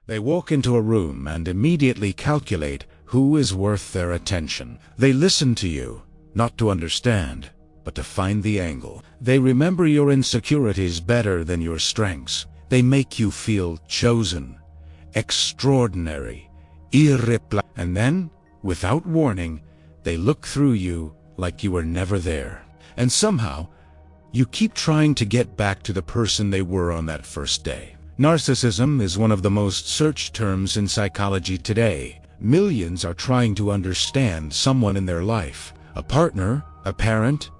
They walk into a room and immediately calculate who is worth their attention. They listen to you, not to understand, but to find the angle. They remember your insecurities better than your strengths. They make you feel chosen, extraordinary, irreplaceable. And then, without warning, they look through you like you were never there. And somehow, you keep trying to get back to the person they were on that first day. Narcissism is one of the most searched terms in psychology today. Millions are trying to understand someone in their life, a partner, a parent,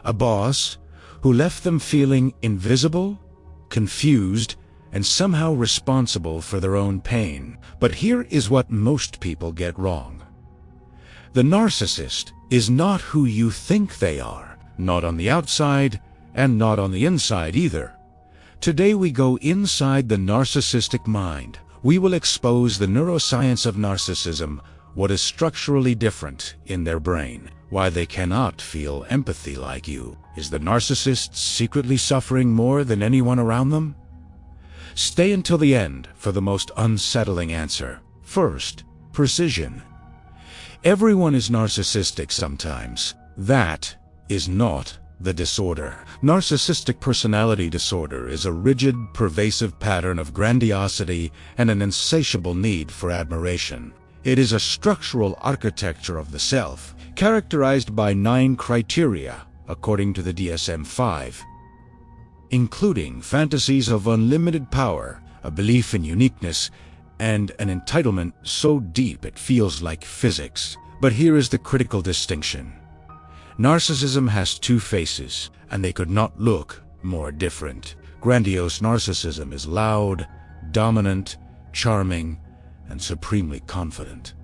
a boss, who left them feeling invisible, confused, and somehow responsible for their own pain. But here is what most people get wrong. The narcissist is not who you think they are, not on the outside, and not on the inside either. Today we go inside the narcissistic mind. We will expose the neuroscience of narcissism, what is structurally different in their brain, why they cannot feel empathy like you. Is the narcissist secretly suffering more than anyone around them? Stay until the end for the most unsettling answer. First, precision. Everyone is narcissistic sometimes. That is not the disorder. Narcissistic personality disorder is a rigid, pervasive pattern of grandiosity and an insatiable need for admiration. It is a structural architecture of the self, characterized by 9 criteria, according to the DSM-5, including fantasies of unlimited power, a belief in uniqueness, and an entitlement so deep it feels like physics. But here is the critical distinction. Narcissism has 2 faces, and they could not look more different. Grandiose narcissism is loud, dominant, charming, and supremely confident.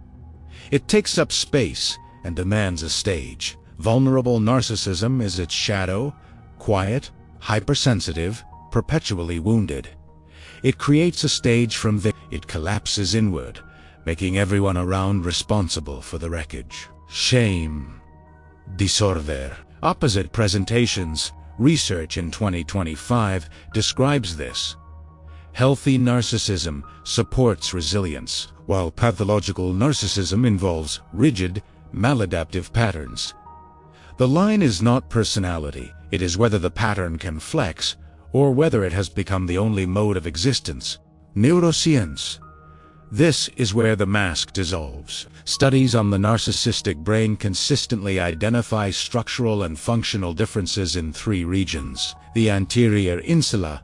It takes up space and demands a stage. Vulnerable narcissism is its shadow, quiet, hypersensitive, perpetually wounded. It creates a stage from there. It collapses inward, making everyone around responsible for the wreckage. Shame. Disorder. Opposite presentations. Research in 2025 describes this. Healthy narcissism supports resilience, while pathological narcissism involves rigid, maladaptive patterns. The line is not personality, it is whether the pattern can flex, or whether it has become the only mode of existence. Neuroscience. This is where the mask dissolves. Studies on the narcissistic brain consistently identify structural and functional differences in 3 regions: the anterior insula,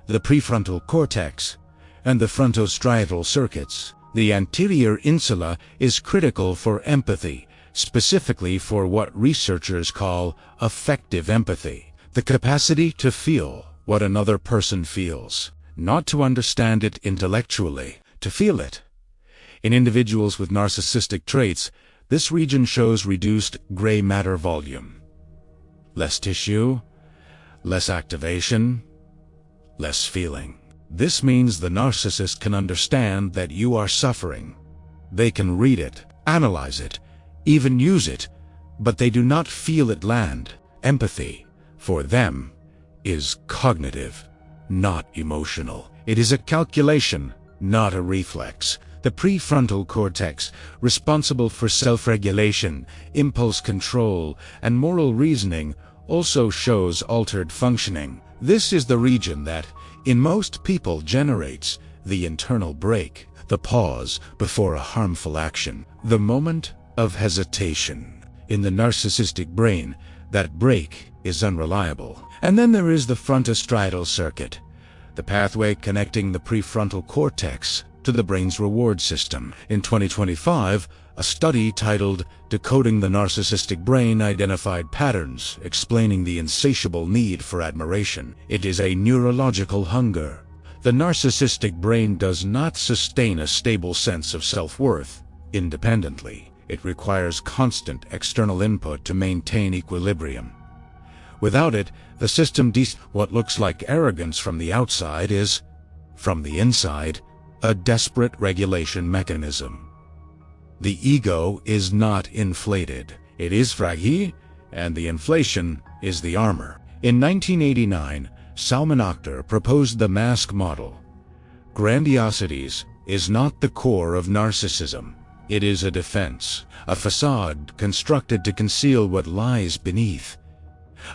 the prefrontal cortex, and the frontostriatal circuits. The anterior insula is critical for empathy, specifically for what researchers call affective empathy, the capacity to feel what another person feels, not to understand it intellectually, to feel it. In individuals with narcissistic traits, this region shows reduced gray matter volume. Less tissue, less activation, less feeling. This means the narcissist can understand that you are suffering. They can read it, analyze it, even use it, but they do not feel it land. Empathy, for them, is cognitive, not emotional. It is a calculation, not a reflex. The prefrontal cortex, responsible for self-regulation, impulse control, and moral reasoning, also shows altered functioning. This is the region that, in most people, generates the internal break, the pause before a harmful action, the moment of hesitation. In the narcissistic brain, that break is unreliable. And then there is the frontostriatal circuit, the pathway connecting the prefrontal cortex to the brain's reward system. In 2025, a study titled "Decoding the Narcissistic Brain" identified patterns explaining the insatiable need for admiration. It is a neurological hunger. The narcissistic brain does not sustain a stable sense of self-worth independently. It requires constant external input to maintain equilibrium. Without it, the system what looks like arrogance from the outside is, from the inside, a desperate regulation mechanism. The ego is not inflated. It is fragile, and the inflation is the armor. In 1989, Salman Akhtar proposed the mask model. Grandiosity's is not the core of narcissism. It is a defense, a facade constructed to conceal what lies beneath.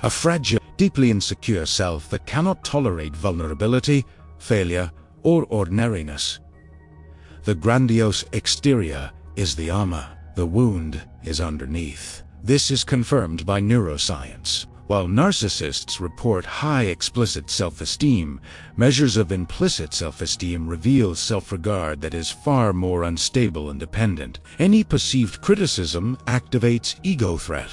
A fragile, deeply insecure self that cannot tolerate vulnerability, failure, or ordinariness. The grandiose exterior is the armor. The wound is underneath. This is confirmed by neuroscience. While narcissists report high explicit self-esteem, measures of implicit self-esteem reveal self-regard that is far more unstable and dependent. Any perceived criticism activates ego threat.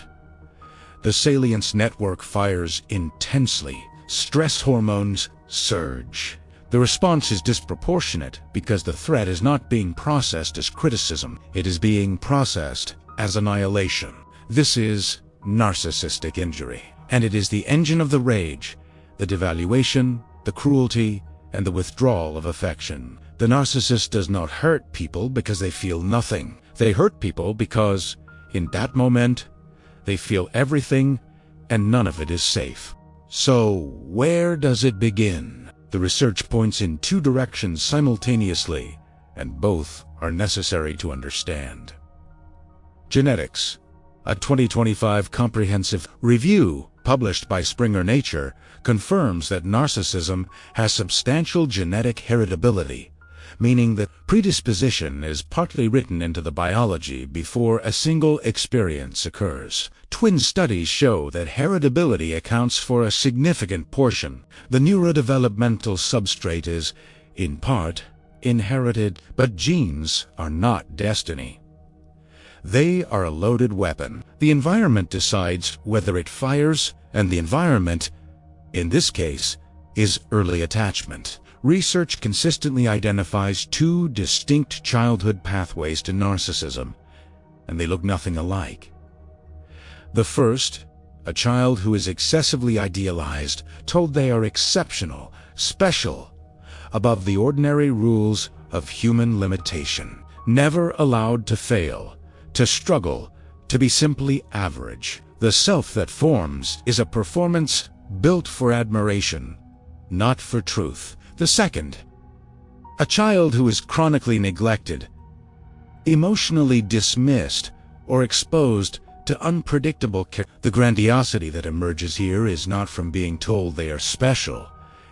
The salience network fires intensely. Stress hormones surge. The response is disproportionate because the threat is not being processed as criticism. It is being processed as annihilation. This is narcissistic injury. And it is the engine of the rage, the devaluation, the cruelty, and the withdrawal of affection. The narcissist does not hurt people because they feel nothing. They hurt people because, in that moment, they feel everything and none of it is safe. So, where does it begin? The research points in two directions simultaneously, and both are necessary to understand. Genetics. A 2025 comprehensive review published by Springer Nature confirms that narcissism has substantial genetic heritability, meaning that predisposition is partly written into the biology before a single experience occurs. Twin studies show that heritability accounts for a significant portion. The neurodevelopmental substrate is, in part, inherited, but genes are not destiny. They are a loaded weapon. The environment decides whether it fires, and the environment, in this case, is early attachment. Research consistently identifies two distinct childhood pathways to narcissism, and they look nothing alike. The first, a child who is excessively idealized, told they are exceptional, special, above the ordinary rules of human limitation, never allowed to fail, to struggle, to be simply average. The self that forms is a performance built for admiration, not for truth. The second, a child who is chronically neglected, emotionally dismissed, or exposed to unpredictable care. The grandiosity that emerges here is not from being told they are special.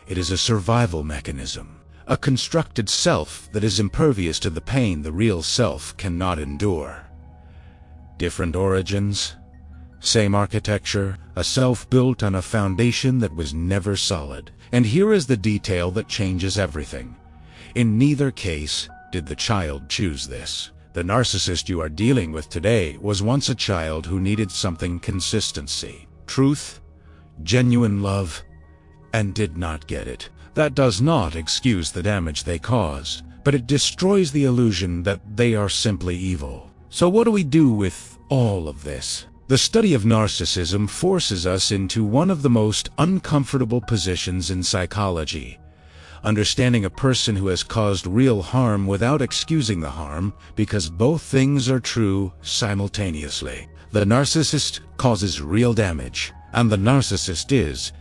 It is a survival mechanism, a constructed self that is impervious to the pain the real self cannot endure. Different origins, same architecture, a self built on a foundation that was never solid. And here is the detail that changes everything. In neither case did the child choose this. The narcissist you are dealing with today was once a child who needed something: consistency, truth, genuine love, and did not get it. That does not excuse the damage they caused, but it destroys the illusion that they are simply evil. So what do we do with all of this? The study of narcissism forces us into one of the most uncomfortable positions in psychology: understanding a person who has caused real harm without excusing the harm, because both things are true simultaneously. The narcissist causes real damage, and the narcissist is,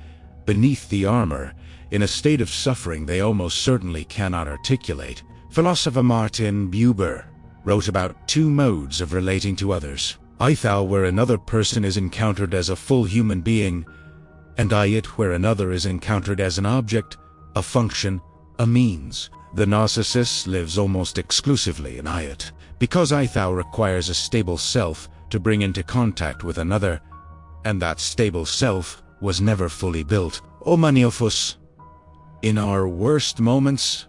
beneath the armor, in a state of suffering they almost certainly cannot articulate. Philosopher Martin Buber wrote about two modes of relating to others: Ithal, where another person is encountered as a full human being, and Ayat, where another is encountered as an object, a function, a means. The narcissist lives almost exclusively in Ayat, because Ithal requires a stable self to bring into contact with another, and that stable self was never fully built. O Maniofus, in our worst moments,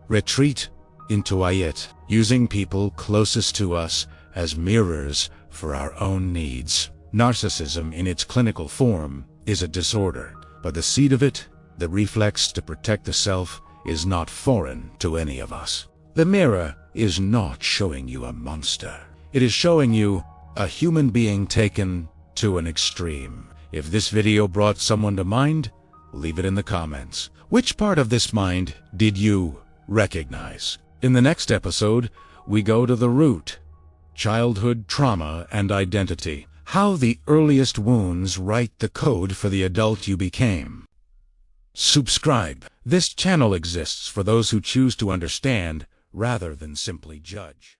retreat into Ayat, using people closest to us as mirrors for our own needs. Narcissism in its clinical form is a disorder, but the seed of it, the reflex to protect the self, is not foreign to any of us. The mirror is not showing you a monster. It is showing you a human being taken to an extreme. If this video brought someone to mind, leave it in the comments. Which part of this mind did you recognize? In the next episode, we go to the root: childhood trauma and identity. How the earliest wounds write the code for the adult you became. Subscribe. This channel exists for those who choose to understand rather than simply judge.